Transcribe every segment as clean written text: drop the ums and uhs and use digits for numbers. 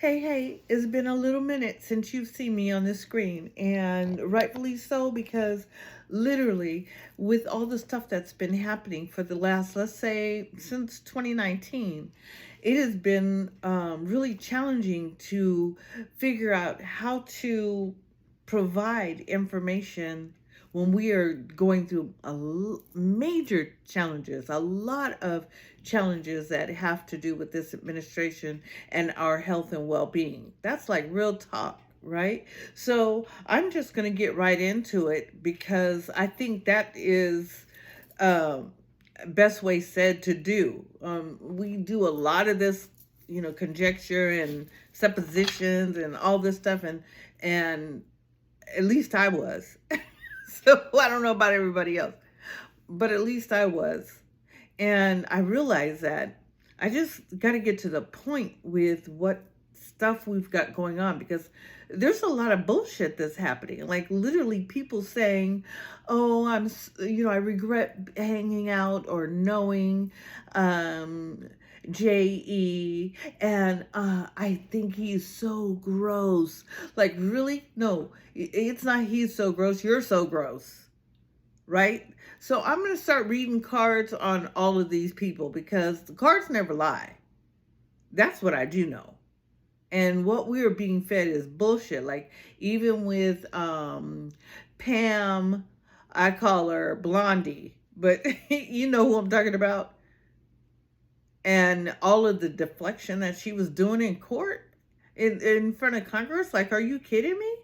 Hey, it's been a little minute since you've seen me on the screen, and rightfully so, because literally, with all the stuff that's been happening for the last, let's say, since 2019, it has been really challenging to figure out how to provide information when we are going through major challenges, a lot of challenges that have to do with this administration and our health and well-being. That's like real talk, right? So I'm just going to get right into it because I think that is best way said to do. We do a lot of this, conjecture and suppositions and all this stuff, and at least I was. So I don't know about everybody else, but at least I was. And I realized that I just got to get to the point with what stuff we've got going on, because there's a lot of bullshit that's happening. Like literally people saying, "Oh, I regret hanging out or knowing JE, and I think he's so gross." Like, really? No, it's not he's so gross, you're so gross, right? So I'm going to start reading cards on all of these people because the cards never lie. That's what I do know. And what we are being fed is bullshit. Like even with Pam, I call her Blondie, but you know who I'm talking about. And all of the deflection that she was doing in court in front of Congress. Like, are you kidding me?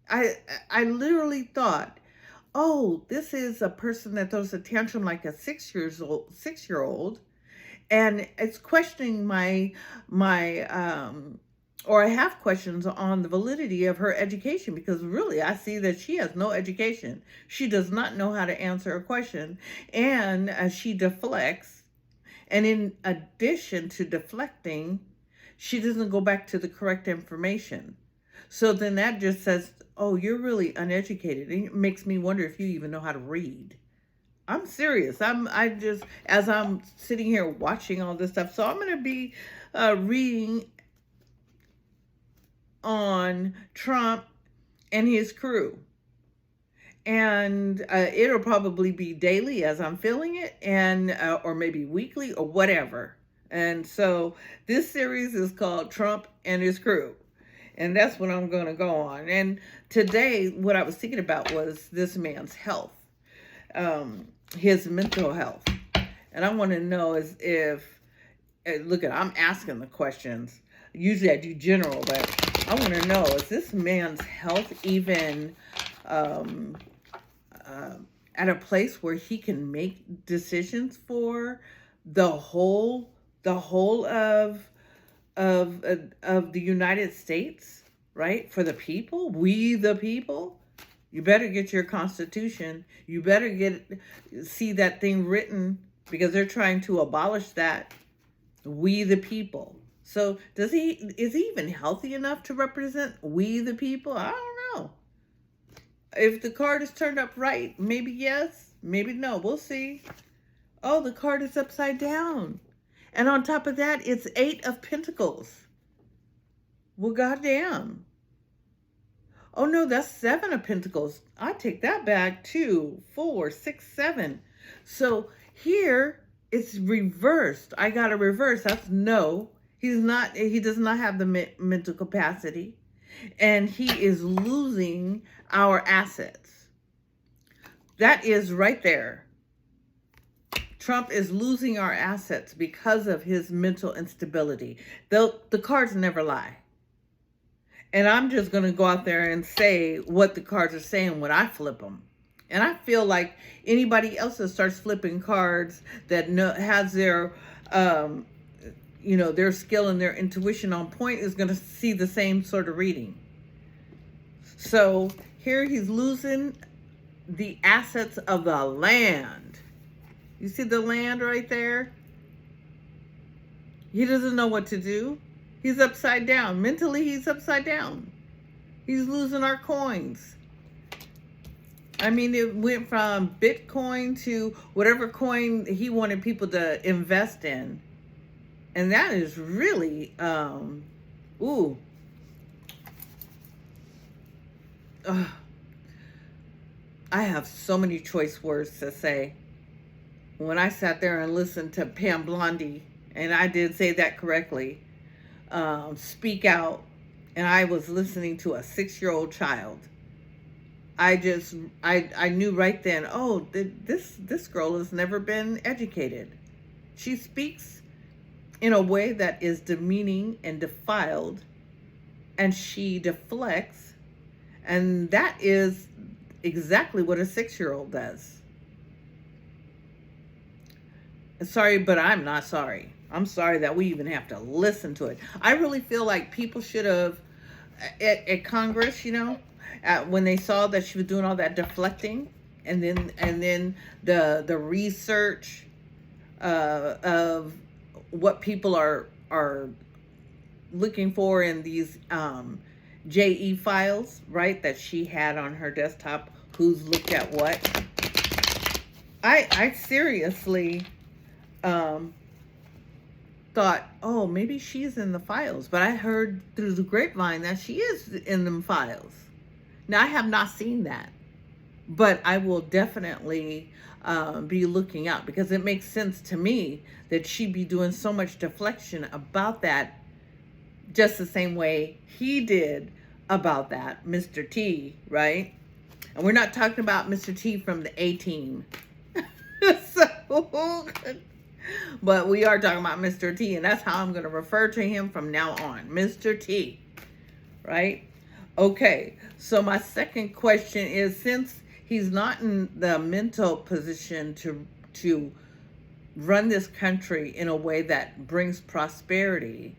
I literally thought, oh, this is a person that throws a tantrum like a 6-year-old, and it's questioning or I have questions on the validity of her education, because really I see that she has no education. She does not know how to answer a question, and she deflects. And in addition to deflecting, she doesn't go back to the correct information. So then that just says, oh, you're really uneducated. And it makes me wonder if you even know how to read. I'm serious. As I'm sitting here watching all this stuff, so I'm going to be reading on Trump and his crew. And it'll probably be daily as I'm feeling it, and or maybe weekly or whatever. And so this series is called Trump and His Crew. And that's what I'm going to go on. And today, what I was thinking about was this man's health, his mental health. And I want to know I'm asking the questions. Usually I do general, but I want to know, is this man's health even at a place where he can make decisions for the whole of the United States, right? For the people, we the people. You better get your Constitution. You better see that thing written, because they're trying to abolish that. We the people. So is he even healthy enough to represent we the people? I don't know. If the card is turned up right, maybe yes, maybe no. We'll see. Oh, the card is upside down. And on top of that, it's 8 of Pentacles. Well, goddamn. Oh, no, that's 7 of Pentacles. I take that back. 2, 4, 6, 7. So here, it's reversed. I got a reverse. That's no. He does not have the mental capacity. And he is losing our assets. That is right there. Trump is losing our assets because of his mental instability. The cards never lie. And I'm just going to go out there and say what the cards are saying when I flip them. And I feel like anybody else that starts flipping cards that has their their skill and their intuition on point is going to see the same sort of reading. So here he's losing the assets of the land. You see the land right there? He doesn't know what to do. He's upside down. Mentally, he's upside down. He's losing our coins. I mean, it went from Bitcoin to whatever coin he wanted people to invest in. And that is really Ooh. Ugh. I have so many choice words to say. When I sat there and listened to Pam Blondie, and I did say that correctly, speak out, and I was listening to a 6-year-old child. I knew right then, oh, this girl has never been educated. She speaks in a way that is demeaning and defiled, and she deflects, and that is exactly what a 6-year-old does. Sorry, but I'm not sorry. I'm sorry that we even have to listen to it. I really feel like people should have, at Congress, when they saw that she was doing all that deflecting, and then the research of what people are looking for in these JE files, right, that she had on her desktop, who's looked at what. I seriously thought, oh, maybe she's in the files, but I heard through the grapevine that she is in them files. Now, I have not seen that, but I will definitely be looking out, because it makes sense to me that she'd be doing so much deflection about that, just the same way he did about that, Mr. T, right? And we're not talking about Mr. T from the A-Team. But we are talking about Mr. T, and that's how I'm going to refer to him from now on, Mr. T, right? Okay, so my second question is, since he's not in the mental position to run this country in a way that brings prosperity,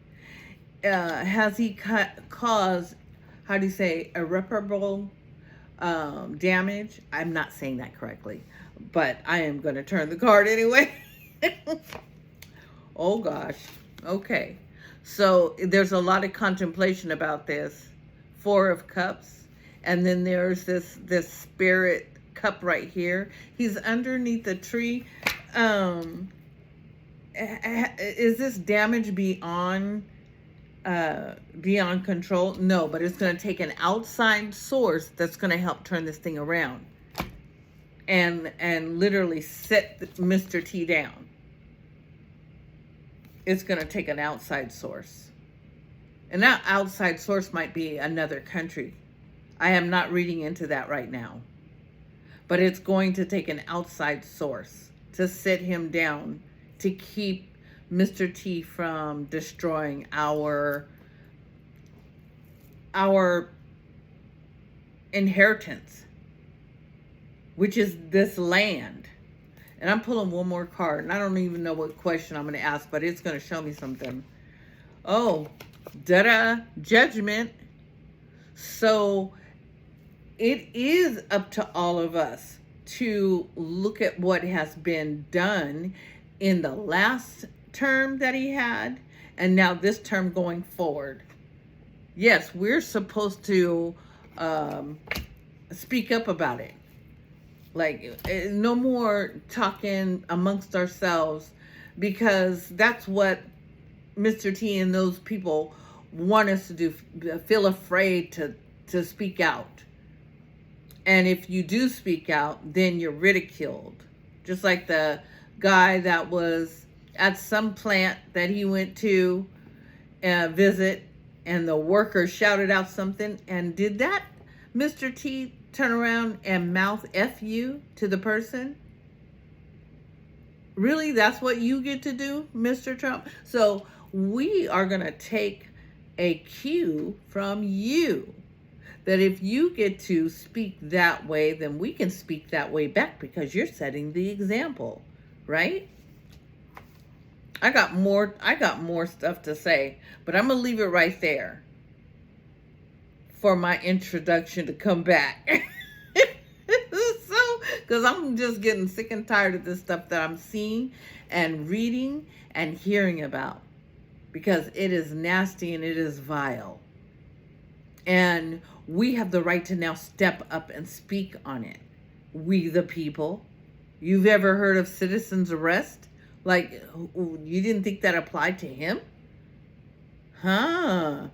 has he caused, how do you say, irreparable damage? I'm not saying that correctly, but I am going to turn the card anyway. Oh gosh. Okay. So there's a lot of contemplation about this. 4 of Cups. And then there's this spirit cup right here. He's underneath the tree. Is this damage beyond control? No, but it's going to take an outside source that's going to help turn this thing around and literally set Mr. T down. It's going to take an outside source. And that outside source might be another country. I am not reading into that right now. But it's going to take an outside source to sit him down, to keep Mr. T from destroying our inheritance, which is this land. And I'm pulling one more card, and I don't even know what question I'm going to ask, but it's going to show me something. Oh, judgment. So it is up to all of us to look at what has been done in the last term that he had, and now this term going forward. Yes, we're supposed to speak up about it. Like, no more talking amongst ourselves, because that's what Mr. T and those people want us to do, feel afraid to speak out. And if you do speak out, then you're ridiculed. Just like the guy that was at some plant that he went to visit, and the worker shouted out something, and did that Mr. T turn around and mouth F you to the person? Really? That's what you get to do, Mr. Trump? So we are going to take a cue from you, that if you get to speak that way, then we can speak that way back, because you're setting the example, right? I got more stuff to say, but I'm going to leave it right there for my introduction to come back. So, because I'm just getting sick and tired of this stuff that I'm seeing and reading and hearing about, because it is nasty and it is vile. And we have the right to now step up and speak on it. We the people. You've ever heard of citizen's arrest? Like, you didn't think that applied to him? Huh.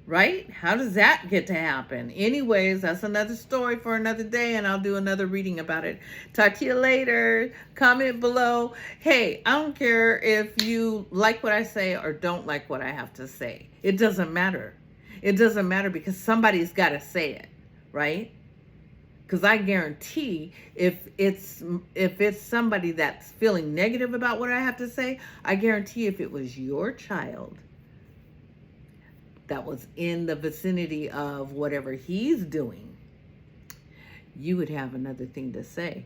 Right? How does that get to happen? Anyways, that's another story for another day, and I'll do another reading about it. Talk to you later. Comment below. Hey, I don't care if you like what I say or don't like what I have to say. It doesn't matter. It doesn't matter because somebody's got to say it, right? Because I guarantee if it's somebody that's feeling negative about what I have to say, I guarantee if it was your child that was in the vicinity of whatever he's doing, you would have another thing to say.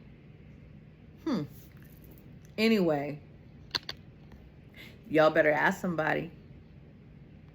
Anyway, y'all better ask somebody.